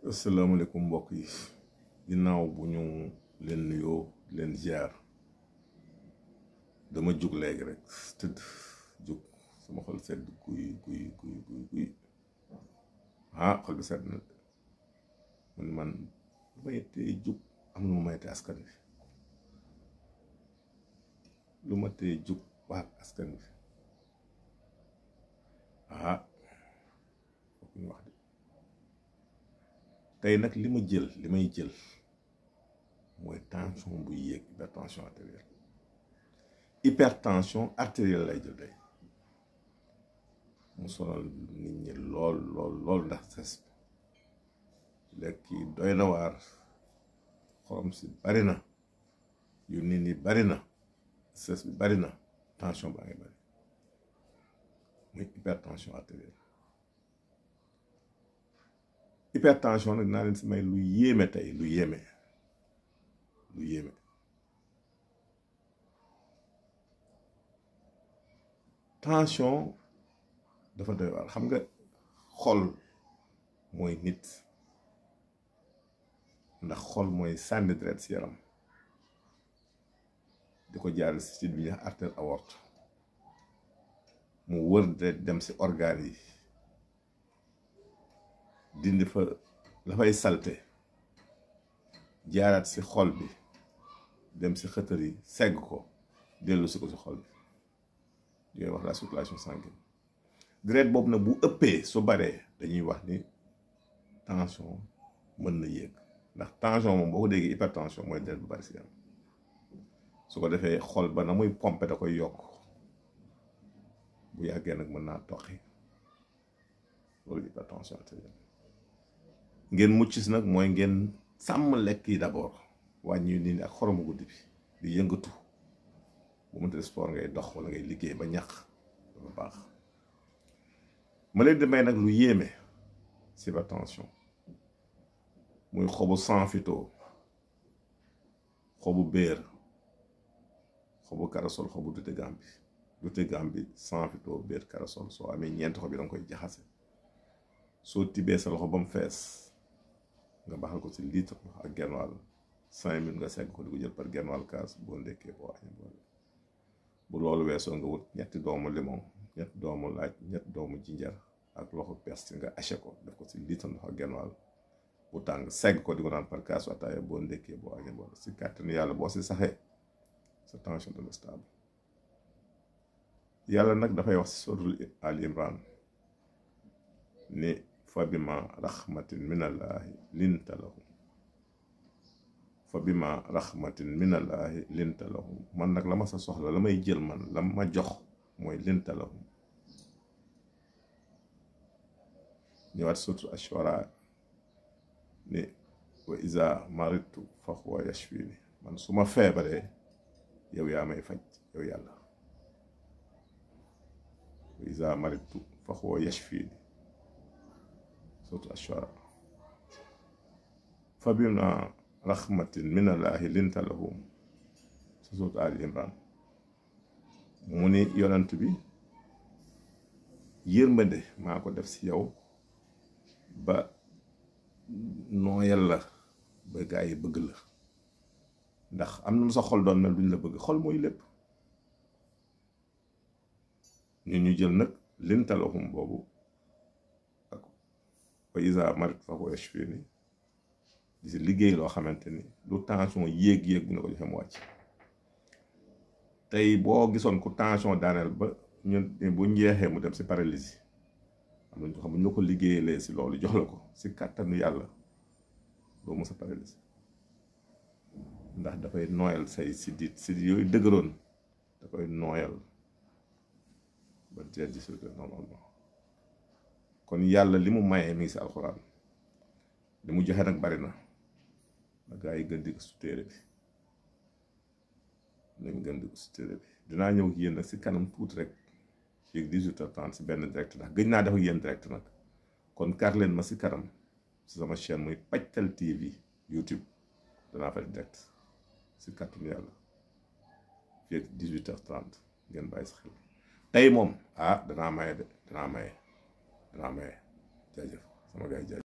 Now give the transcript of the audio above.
asalaamaaleykum mbokk yi ginnaaw bu ñu leen nuyoo leen ziar dama jug léegi rek tëdd jug sama xol sedd guy xol bi sedd na man lu may tee jug am na lu may tee askan wi lu ma tee jug waat askan wi fokk ñu wax de tey nag li may jël mooy tension bu yéeg hypertension artérielle lay jël tey mu sonal nit ñi lool ndax ses lekk yi doy na waar xorom si bari na yu nit ñi bari na ses bi bari na tension baa ngi bari muy hypertension artérielle hypertension nag naa leen si may lu yéeme tey lu yéeme tension dafa doy waar xam nga xol mooy nit ndax xol mooy sànni deret si yaram di ko jaar si site bi ñuy wax artère aorte mu wër deret dem si organes yi dindi fa la fay salte jaaraat si xol bi dem si xëtër yi segg ko dellu si ko si xol bi yooyu wax la circulation sanguine deret boobu nag bu ëppee su baree dañuy wax ni tension mën na yéeg ndax tension moom boo ko déggee hypertension mooy deret bu bari si yaram su ko defee xol ba na muy pompe da koy yokk bu yàggee nag mën naa toqi loolu hypertension artérielle ngeen mucc si nag mooy ngeen sàmm lekk yi d'abord wàññi nit ñi ak xoromu guddi bi di yëngatu bu mënta sport ngay dox wala ngay liggéey ba ñàq dafa baax ma leen di may nag lu yéeme si hypertension muy xobu sanfito xobu béer xobu karasol xobu dute gambi sanfito béer karasol soo amee ñeenti xob yi danga koy jaxase soo tibee sa loxo ba mu fees nga baxal ko ci litre ak genn wàll 5 minutes nga segg ko di ko jël par genn wàll kaas boo ndekkee boo añee boole bu loolu weesoo nga wut 3 doomu limon 3 doomu laaj 3 doomu jinjar ak loxo persil nga haché ko def ko ci litre ndox ak genn wàll bu tàng segg ko di ko naan par kaas ataaya boo ndekkee boo añee boole si kàttanu yàlla boo si saxee sa tension dana stable yàlla nag dafay wax si suratul Ali Imran ni fa bima rahmatin minallahi linta lahum fa bima rahmatin minallahi linta lahum man nag la ma sa soxla la may jël man la ma jox mooy linta lahum ñëwaat surtout ashwara ni wa iza maritu fa huwa yashfini man su ma feebaree yow yaa may faj yow yàlla wa iza maritu fa huwa yashfini surtout ashwara fa bima rahmatin minallahi linta lahum surtout Ali Imran mu ni yonent bi yërmande maa ko def si yow ba nooyal la ba gaa yi bëgg la ndax am na lu sa xol doon mel duñ la bëgg xol mooy lépp ñu jël nag linta lahum boobu wa iza maritu fa huwa yashfini di si liggéey loo xamante ni lu tension yéeg bu ñu ko joxee mu wàcc tey boo gisoon ku tension daaneel ba bu njeexee mu dem si paralysie am na ñu xam ñu ko liggéeyalee si loolu jox la ko si kàttanu yàlla doo mës a paralysie ndax dafay nooyal say sidit yooyu dëgëroon da koy nooyal ba deret di circuler normalement kon yàlla li mu mayee mi ngi si alxuraan li mu joxe nag bari na gaa yi gën di gëstu téere bi dinaa ñëw ak yéen nag si kanam tuuti rek fii 18h30 si benn direct ndax gëj naa def ak yéen direct nag kon kar leen ma si kanam si sama chaîne muy Pajtal TV YouTube danaa fa direct si kàttanu yàlla fii ak 18h30 ngeen bàyyi sa xel tey moom danaa maye jaajëf sama gars yi jaajëf